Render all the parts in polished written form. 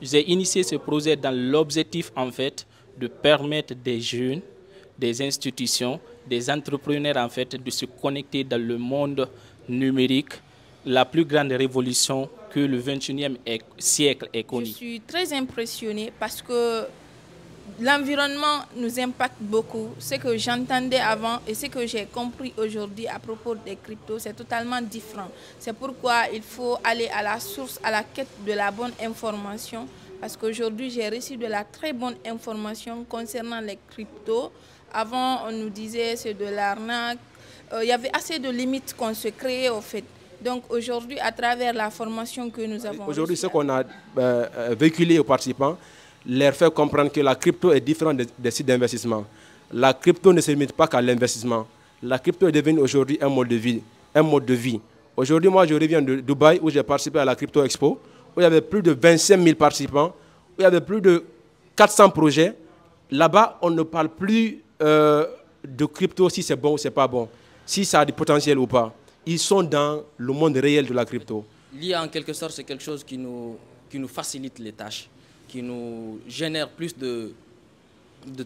j'ai initié ce projet dans l'objectif en fait de permettre des jeunes, des institutions, des entrepreneurs en fait de se connecter dans le monde numérique, la plus grande révolution que le 21e siècle ait connue. Je suis très impressionnée parce que l'environnement nous impacte beaucoup. Ce que j'entendais avant et ce que j'ai compris aujourd'hui à propos des cryptos, c'est totalement différent. C'est pourquoi il faut aller à la source, à la quête de la bonne information. Parce qu'aujourd'hui, j'ai reçu de la très bonne information concernant les cryptos. Avant, on nous disait c'est de l'arnaque. Il y avait assez de limites qu'on se créait au fait. Donc aujourd'hui, à travers la formation que nous avons aujourd'hui, ce qu'on a véhiculé aux participants, leur fait comprendre que la crypto est différente des sites d'investissement. La crypto ne se limite pas qu'à l'investissement. La crypto est devenue aujourd'hui un mode de vie. Un mode de vie. Aujourd'hui, moi, je reviens de Dubaï où j'ai participé à la Crypto Expo, où il y avait plus de 25 000 participants, où il y avait plus de 400 projets. Là-bas, on ne parle plus de crypto si c'est bon ou c'est pas bon, si ça a du potentiel ou pas. Ils sont dans le monde réel de la crypto. L'IA, en quelque sorte, c'est quelque chose qui nous facilite les tâches, qui nous génère plus de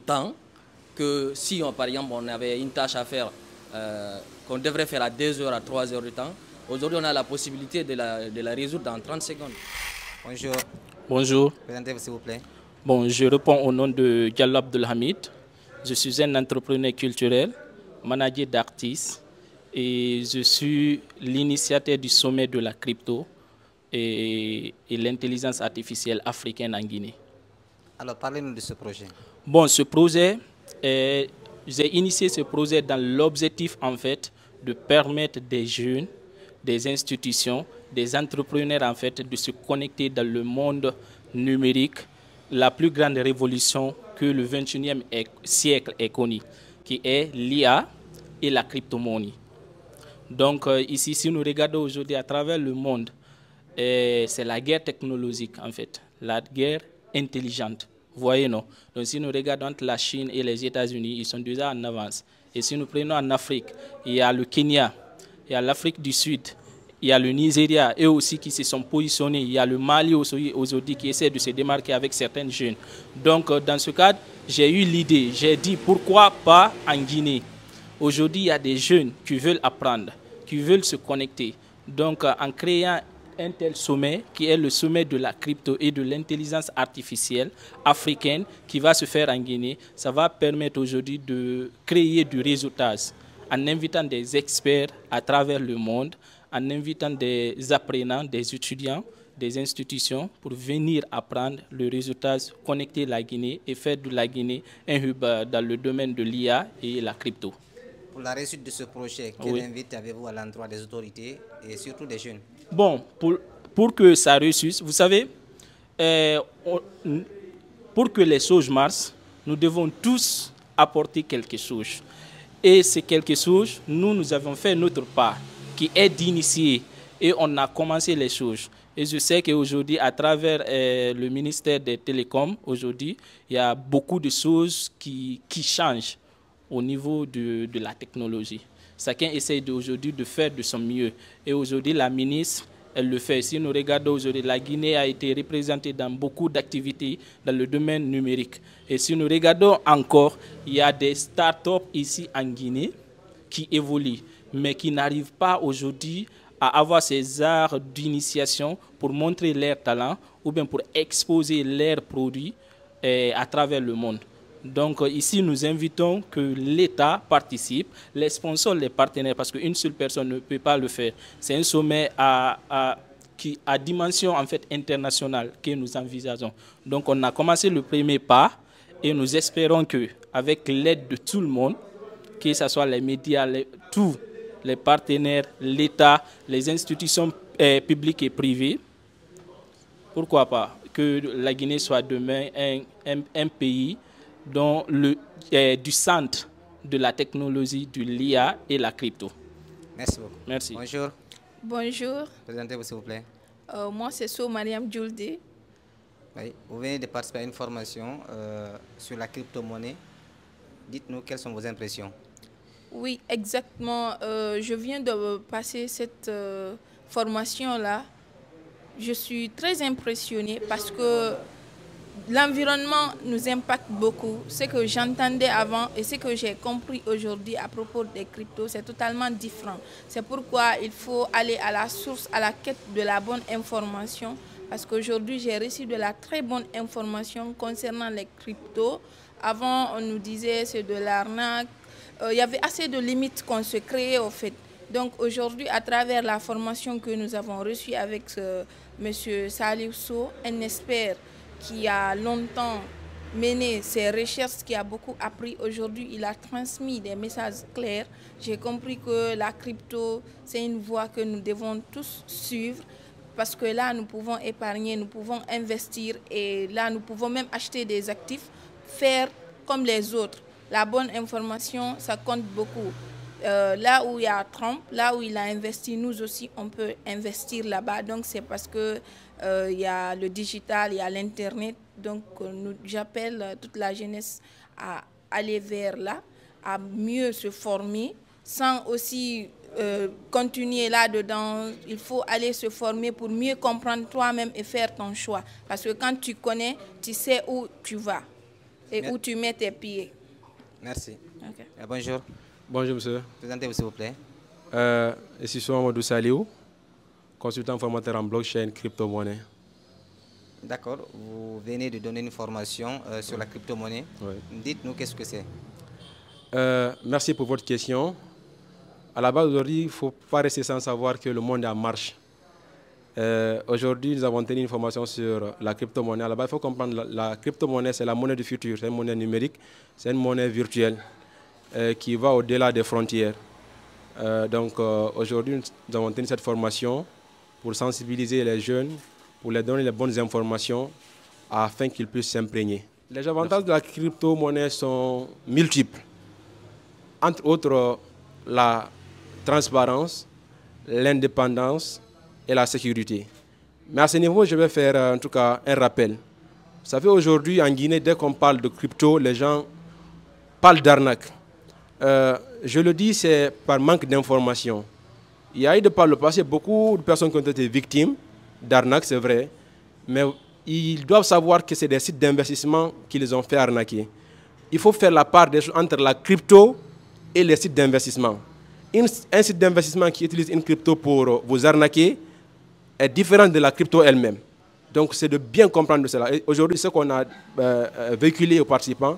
temps que si, par exemple, on avait une tâche à faire qu'on devrait faire à 2 heures, à 3 heures de temps. Aujourd'hui, on a la possibilité de la résoudre en 30 secondes. Bonjour. Bonjour. Présentez-vous, s'il vous plaît. Bon, je réponds au nom de Diallo Abdelhamid. Je suis un entrepreneur culturel, manager d'artistes et je suis l'initiateur du sommet de la crypto et l'intelligence artificielle africaine en Guinée. Alors, parlez-nous de ce projet. Bon, ce projet, j'ai initié ce projet dans l'objectif en fait de permettre des jeunes, des institutions, des entrepreneurs en fait de se connecter dans le monde numérique, la plus grande révolution que le 21e siècle ait connue, qui est l'IA et la crypto-monnaie. Donc ici, si nous regardons aujourd'hui à travers le monde, c'est la guerre technologique en fait, la guerre intelligente. Vous voyez, non? Donc si nous regardons entre la Chine et les États-Unis, ils sont déjà en avance. Et si nous prenons en Afrique, il y a le Kenya, il y a l'Afrique du Sud, il y a le Nigeria, eux aussi qui se sont positionnés. Il y a le Mali aujourd'hui qui essaie de se démarquer avec certains jeunes. Donc dans ce cadre, j'ai eu l'idée, j'ai dit pourquoi pas en Guinée. Aujourd'hui, il y a des jeunes qui veulent apprendre, qui veulent se connecter. Donc en créant un tel sommet qui est le sommet de la crypto et de l'intelligence artificielle africaine qui va se faire en Guinée, ça va permettre aujourd'hui de créer du réseautage en invitant des experts à travers le monde, en invitant des apprenants, des étudiants, des institutions pour venir apprendre le réseautage, connecter la Guinée et faire de la Guinée un hub dans le domaine de l'IA et la crypto. Pour la réussite de ce projet, quelle invite avez-vous à l'endroit des autorités et surtout des jeunes? Bon, pour que ça réussisse, vous savez, pour que les choses marchent, nous devons tous apporter quelque chose. Et c'est quelque chose, nous avons fait notre part, qui est d'initier. Et on a commencé les choses. Et je sais qu'aujourd'hui, à travers le ministère des Télécoms, aujourd'hui, il y a beaucoup de choses qui changent au niveau de la technologie. Chacun essaie aujourd'hui de faire de son mieux. Et aujourd'hui, la ministre, elle le fait. Si nous regardons aujourd'hui, la Guinée a été représentée dans beaucoup d'activités dans le domaine numérique. Et si nous regardons encore, il y a des start-up ici en Guinée qui évoluent, mais qui n'arrivent pas aujourd'hui à avoir ces arts d'initiation pour montrer leurs talents ou bien pour exposer leurs produits à travers le monde. Donc ici, nous invitons que l'État participe, les sponsors, les partenaires, parce qu'une seule personne ne peut pas le faire. C'est un sommet à dimension en fait internationale que nous envisageons. Donc on a commencé le premier pas et nous espérons qu'avec l'aide de tout le monde, que ce soit les médias, tous les partenaires, l'État, les institutions publiques et privées, pourquoi pas, que la Guinée soit demain un pays dans du centre de la technologie, de l'IA et la crypto. Merci beaucoup. Merci. Bonjour. Bonjour. Présentez-vous, s'il vous plaît. Moi, c'est So Mariam Djouldi. Oui, vous venez de participer à une formation sur la crypto-monnaie. Dites-nous quelles sont vos impressions. Oui, exactement. Je viens de passer cette formation-là. je suis très impressionnée parce que l'environnement nous impacte beaucoup. Ce que j'entendais avant et ce que j'ai compris aujourd'hui à propos des cryptos, c'est totalement différent. C'est pourquoi il faut aller à la source, à la quête de la bonne information. Parce qu'aujourd'hui, j'ai reçu de la très bonne information concernant les cryptos. Avant, on nous disait c'est de l'arnaque. Il y avait assez de limites qu'on se créait au fait. Donc aujourd'hui, à travers la formation que nous avons reçue avec M. Salih Sow, un expert qui a longtemps mené ses recherches, qui a beaucoup appris. Aujourd'hui, il a transmis des messages clairs. J'ai compris que la crypto, c'est une voie que nous devons tous suivre parce que là, nous pouvons épargner, nous pouvons investir et là, nous pouvons même acheter des actifs, faire comme les autres. La bonne information, ça compte beaucoup. Là où il y a Trump, là où il a investi, nous aussi, on peut investir là-bas. Donc, c'est parce que il y a le digital, il y a l'Internet. Donc, j'appelle toute la jeunesse à aller vers là, à mieux se former, sans aussi continuer là-dedans. Il faut aller se former pour mieux comprendre toi-même et faire ton choix. Parce que quand tu connais, tu sais où tu vas et où tu mets tes pieds. Merci. Okay. Bonjour. Bonjour, monsieur. Présentez-vous, s'il vous plaît. Je suis Amadou Saliou, consultant formateur en blockchain crypto-monnaie. D'accord. Vous venez de donner une formation sur la crypto-monnaie. Oui. Dites-nous qu'est-ce que c'est. Merci pour votre question. À la base, aujourd'hui, il ne faut pas rester sans savoir que le monde est en marche. Aujourd'hui, nous avons tenu une formation sur la crypto-monnaie. À la base, il faut comprendre que la crypto-monnaie, c'est la monnaie du futur. C'est une monnaie numérique, c'est une monnaie virtuelle qui va au-delà des frontières. Aujourd'hui, nous avons tenu cette formation pour sensibiliser les jeunes, pour leur donner les bonnes informations afin qu'ils puissent s'imprégner. Les avantages de la crypto-monnaie sont multiples. Entre autres, la transparence, l'indépendance et la sécurité. Mais à ce niveau, je vais faire en tout cas un rappel. Vous savez, aujourd'hui en Guinée, dès qu'on parle de crypto, les gens parlent d'arnaque. Je le dis, c'est par manque d'information. Il y a eu de par le passé beaucoup de personnes qui ont été victimes d'arnaque, c'est vrai, mais ils doivent savoir que c'est des sites d'investissement qui les ont fait arnaquer. Il faut faire la part des choses entre la crypto et les sites d'investissement. Un site d'investissement qui utilise une crypto pour vous arnaquer est différent de la crypto elle-même. Donc c'est de bien comprendre cela. Aujourd'hui, ce qu'on a véhiculé aux participants,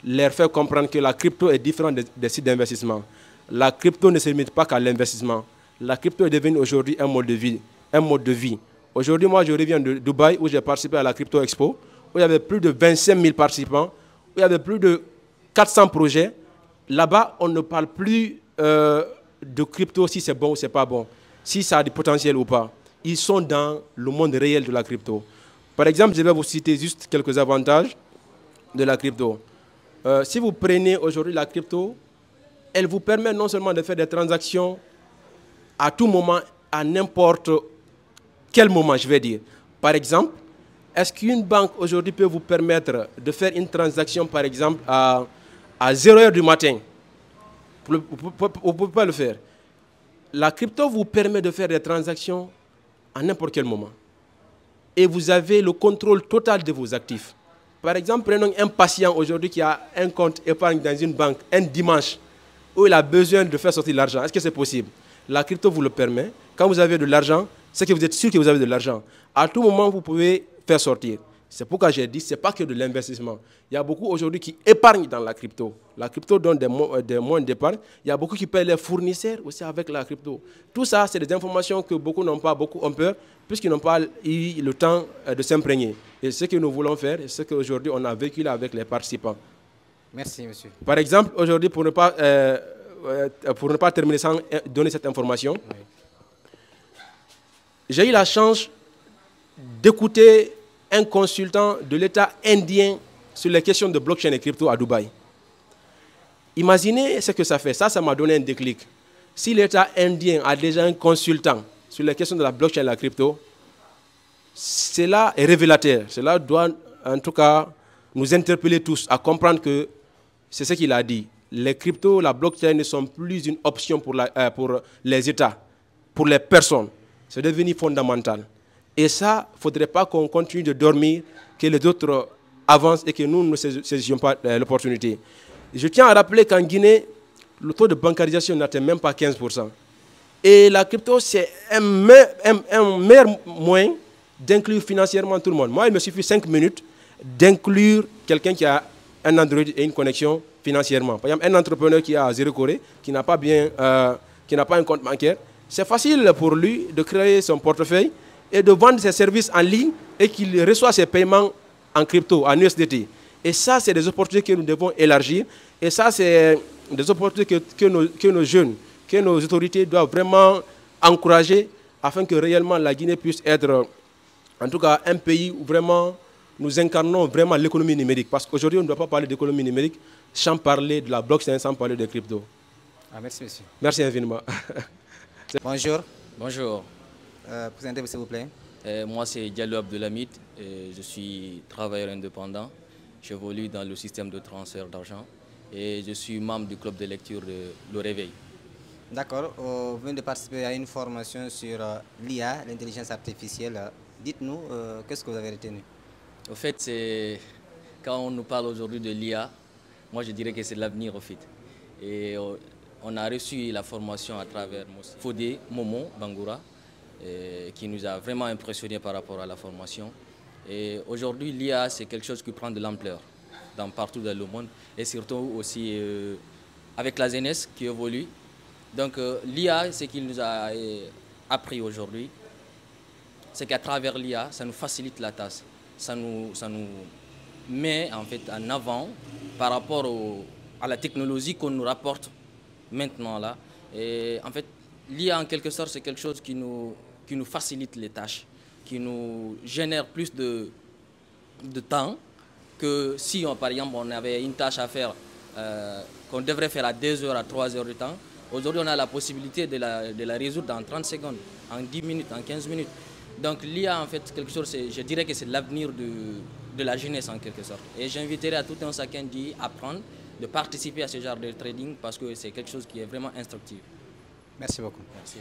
leur faire comprendre que la crypto est différente des sites d'investissement. La crypto ne se limite pas qu'à l'investissement. La crypto est devenue aujourd'hui un mode de vie. Aujourd'hui, moi, je reviens de Dubaï où j'ai participé à la Crypto Expo, où il y avait plus de 25 000 participants, où il y avait plus de 400 projets. Là-bas, on ne parle plus de crypto, si c'est bon ou c'est pas bon, si ça a du potentiel ou pas. Ils sont dans le monde réel de la crypto. Par exemple, je vais vous citer juste quelques avantages de la crypto. Si vous prenez aujourd'hui la crypto, elle vous permet non seulement de faire des transactions à tout moment, à n'importe quel moment, je vais dire. Par exemple, est-ce qu'une banque aujourd'hui peut vous permettre de faire une transaction, par exemple, à 0h du matin? Vous ne pouvez pas le faire. La crypto vous permet de faire des transactions à n'importe quel moment. Et vous avez le contrôle total de vos actifs. Par exemple, prenons un patient aujourd'hui qui a un compte épargne dans une banque un dimanche où il a besoin de faire sortir l'argent. Est-ce que c'est possible? La crypto vous le permet. Quand vous avez de l'argent, c'est que vous êtes sûr que vous avez de l'argent. À tout moment, vous pouvez faire sortir. C'est pourquoi j'ai dit, ce n'est pas que de l'investissement. Il y a beaucoup aujourd'hui qui épargnent dans la crypto. La crypto donne des moyens d'épargne. Il y a beaucoup qui paient les fournisseurs aussi avec la crypto. Tout ça, c'est des informations que beaucoup n'ont pas, beaucoup ont peur, puisqu'ils n'ont pas eu le temps de s'imprégner. Et ce que nous voulons faire, c'est ce qu'aujourd'hui on a véhiculé avec les participants. Merci, monsieur. Par exemple, aujourd'hui, pour ne pas terminer sans donner cette information, oui. J'ai eu la chance d'écouter un consultant de l'État indien sur les questions de blockchain et crypto à Dubaï. Imaginez ce que ça fait. Ça m'a donné un déclic. Si l'État indien a déjà un consultant sur les questions de la blockchain et la crypto, cela est révélateur. Cela doit en tout cas nous interpeller tous à comprendre que c'est ce qu'il a dit. Les cryptos, la blockchain ne sont plus une option pour les États, pour les personnes. C'est devenu fondamental. Et ça, il ne faudrait pas qu'on continue de dormir, que les autres avancent et que nous ne saisissions pas l'opportunité. Je tiens à rappeler qu'en Guinée, le taux de bancarisation n'atteint même pas 15%. Et la crypto, c'est un meilleur moyen d'inclure financièrement tout le monde. Moi, il me suffit 5 minutes d'inclure quelqu'un qui a un Android et une connexion financièrement. Par exemple, un entrepreneur qui a 0 Corée, qui n'a pas un compte bancaire, c'est facile pour lui de créer son portefeuille et de vendre ses services en ligne et qu'il reçoit ses paiements en crypto, en USDT. Et ça, c'est des opportunités que nous devons élargir. Et ça, c'est des opportunités que nos jeunes, que nos autorités doivent vraiment encourager afin que réellement la Guinée puisse être, en tout cas, un pays où vraiment nous incarnons vraiment l'économie numérique. Parce qu'aujourd'hui, on ne doit pas parler d'économie numérique sans parler de la blockchain, sans parler de crypto. Ah, merci, monsieur. Merci infiniment. Bonjour. Bonjour. Présentez-vous, s'il vous plaît. Moi, c'est Diallo Abdelhamid. Je suis travailleur indépendant. J'évolue dans le système de transfert d'argent et je suis membre du club de lecture de Le Réveil. D'accord. Vous venez de participer à une formation sur l'IA, l'intelligence artificielle. Dites-nous, qu'est-ce que vous avez retenu? Au fait, quand on nous parle aujourd'hui de l'IA, moi je dirais que c'est l'avenir au fait. Et on a reçu la formation à travers Fodé Momo Bangoura, qui nous a vraiment impressionnés par rapport à la formation. Et aujourd'hui, l'IA, c'est quelque chose qui prend de l'ampleur partout dans le monde et surtout aussi avec la jeunesse qui évolue. Donc l'IA, ce qu'il nous a appris aujourd'hui, c'est qu'à travers l'IA, ça nous facilite la tâche. Ça nous met en fait en avant par rapport à la technologie qu'on nous rapporte maintenant là. Et en fait, l'IA en quelque sorte, c'est quelque chose qui nous facilite les tâches, qui nous génère plus de temps que si par exemple on avait une tâche à faire qu'on devrait faire à 2 heures, à 3 heures de temps. Aujourd'hui, on a la possibilité de la résoudre en 30 secondes, en 10 minutes, en 15 minutes. Donc l'IA, en fait, quelque chose, je dirais que c'est l'avenir de la jeunesse en quelque sorte. Et j'inviterai à tout un chacun d'y apprendre, de participer à ce genre de trading parce que c'est quelque chose qui est vraiment instructif. Merci beaucoup. Merci.